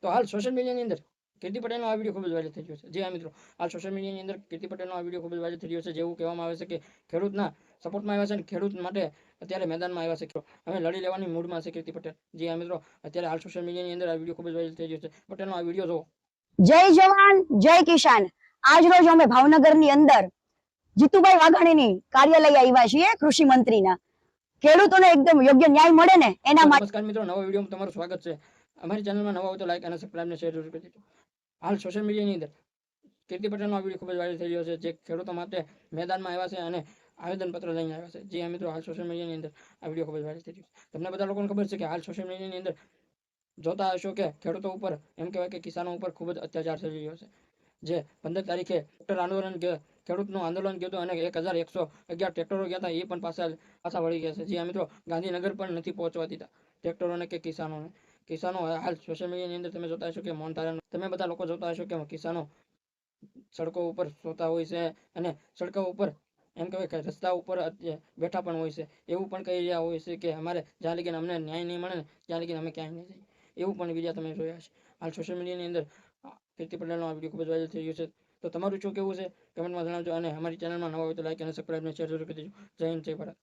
તો હાલ સોશિયલ મીડિયાની અંદર કીર્તિ પટેલનો આ વિડીયો ખૂબ જ વાયરલ થઈ ગયો છે. જી હા મિત્રો, હાલ સોશિયલ મીડિયાની અંદર કીર્તિ પટેલનો આ વિડીયો ખૂબ જ વાયરલ થઈ ગયો છે. જેવું કહેવામાં આવે છે કે ખેડૂતના સપોર્ટમાં આવ્યા છે અને ખેડૂત માટે અત્યારે મેદાનમાં આવ્યા છે. હવે લડી લેવાની મૂડમાં છે કીર્તિ પટેલ. જી હા મિત્રો, અત્યારે હાલ સોશિયલ મીડિયાની અંદર આ વિડીયો ખૂબ જ વાયરલ થઈ ગયો છે. પટેલનો આ વિડીયો જોવો. જય જવાન જય કિસાન. આજ રોજ અમે ભાવનગરની અંદર જીતુભાઈ વાઘાણીની કાર્યાલય આવ્યા છીએ, કૃષિ મંત્રીના. ખેડૂતોને એકદમ યોગ્ય ન્યાય મળે ને એના માટે. નમસ્કાર મિત્રો, નવા વિડીયોમાં તમારું સ્વાગત છે. અમારી ચેનલમાં નવા હોય તો લાઈક અને સબસ્ક્રાઇબ ને શેર જરૂર કરી દેજો. હાલ સોશિયલ મીડિયાની અંદર કીર્તિ પટેલનો આ વિડીયો ખૂબ જ વાયરલ થઈ રહ્યો છે, જે ખેડૂતો માટે મેદાનમાં આવ્યા છે અને આવેદનપત્ર લઈને આવ્યા છે. જી હા મિત્રો, હાલ સોશિયલ મીડિયાની અંદર આ વિડીયો ખૂબ જ વાયરલ થઈ રહ્યો છે. તમને બધા લોકોને ખબર છે કે હાલ સોશિયલ મીડિયાની અંદર જોતા હશો કે ખેડૂતો ઉપર, એમ કહેવાય કે કિસાનો ઉપર ખૂબ જ અત્યાચાર થઈ રહ્યો છે. જે 15 તારીખે ટ્રેક્ટર આંદોલન ખેડૂતનું આંદોલન ગયું અને 1111 ટ્રેક્ટરો ગયા હતા, એ પણ પાછા વળી ગયા છે. જી હા મિત્રો, ગાંધીનગર પણ નથી પહોંચવા દીધા ટ્રેક્ટરોને કે કિસાનોને. કિસાનો હાલ સોશિયલ મીડિયાની અંદર તમે જોતા હશો કે મૌન ધારણ, તમે બધા લોકો જોતા હશો કે કિસાનો સડકો ઉપર સોતા હોય છે અને સડકો ઉપર, એમ કહેવાય કે રસ્તા ઉપર બેઠા પણ હોય છે. એવું પણ કહી રહ્યા હોય છે કે અમારે જ્યાં લગીને અમને ન્યાય નહીં મળે ને ત્યાં લગીને અમે ક્યાંય નહીં જઈએ. એવું પણ વિડીયો તમે જોયા છે. હાલ સોશિયલ મીડિયાની અંદર કીર્તિ પટેલનો આ વિડીયો ખૂબ જ વાયરલ થઈ ગયો છે. તો તમારું શું કેવું છે કમેન્ટમાં જણાવજો અને અમારી ચેનલમાં નવા હોય તો લાઈક અને સબસ્ક્રાઇબ અને શેર જરૂર કરી દેજો. જય હિન્દ, જય ભારત.